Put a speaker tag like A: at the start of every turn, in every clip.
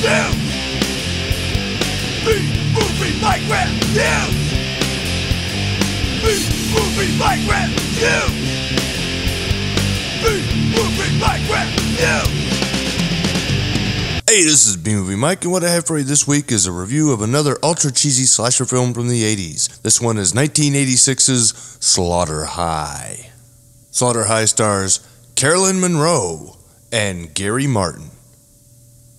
A: News! B-Movie Minecraft News! B-Movie Minecraft News! B-Movie Minecraft News!
B: Hey, this is B-Movie Mike, and what I have for you this week is a review of another ultra-cheesy slasher film from the 80s. This one is 1986's Slaughter High. Slaughter High stars Caroline Munro and Gary Martin.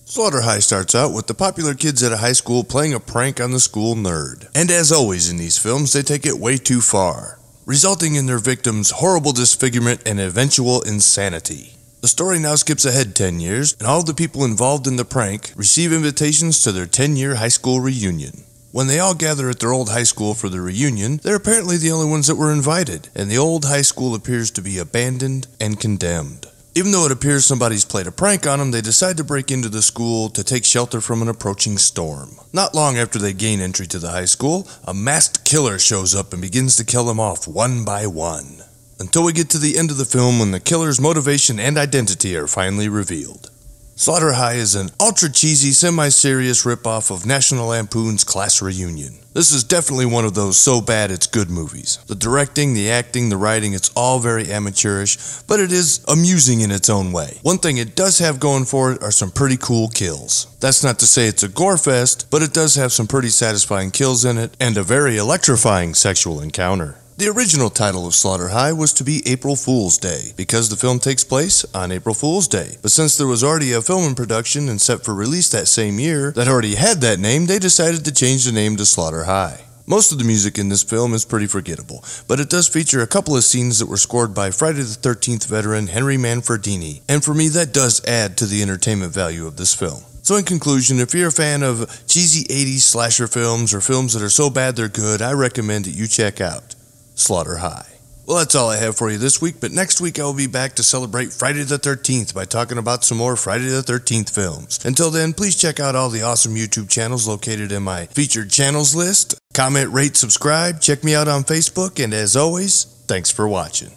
B: Slaughter High starts out with the popular kids at a high school playing a prank on the school nerd. And as always in these films, they take it way too far, resulting in their victims' horrible disfigurement and eventual insanity. The story now skips ahead 10 years, and all the people involved in the prank receive invitations to their 10-year high school reunion. When they all gather at their old high school for the reunion, they're apparently the only ones that were invited, and the old high school appears to be abandoned and condemned. Even though it appears somebody's played a prank on them, they decide to break into the school to take shelter from an approaching storm. Not long after they gain entry to the high school, a masked killer shows up and begins to kill them off one by one, until we get to the end of the film when the killer's motivation and identity are finally revealed. Slaughter High is an ultra-cheesy, semi-serious ripoff of National Lampoon's Class Reunion. This is definitely one of those so bad it's good movies. The directing, the acting, the writing, it's all very amateurish, but it is amusing in its own way. One thing it does have going for it are some pretty cool kills. That's not to say it's a gore fest, but it does have some pretty satisfying kills in it, and a very electrifying sexual encounter. The original title of Slaughter High was to be April Fool's Day, because the film takes place on April Fool's Day. But since there was already a film in production and set for release that same year that already had that name, they decided to change the name to Slaughter High. Most of the music in this film is pretty forgettable, but it does feature a couple of scenes that were scored by Friday the 13th veteran Henry Manfredini, and for me that does add to the entertainment value of this film. So in conclusion, if you're a fan of cheesy 80s slasher films or films that are so bad they're good, I recommend that you check out Slaughter High. Well, that's all I have for you this week, but next week I will be back to celebrate Friday the 13th by talking about some more Friday the 13th films. Until then, please check out all the awesome YouTube channels located in my featured channels list. Comment, rate, subscribe, check me out on Facebook, and as always, thanks for watching.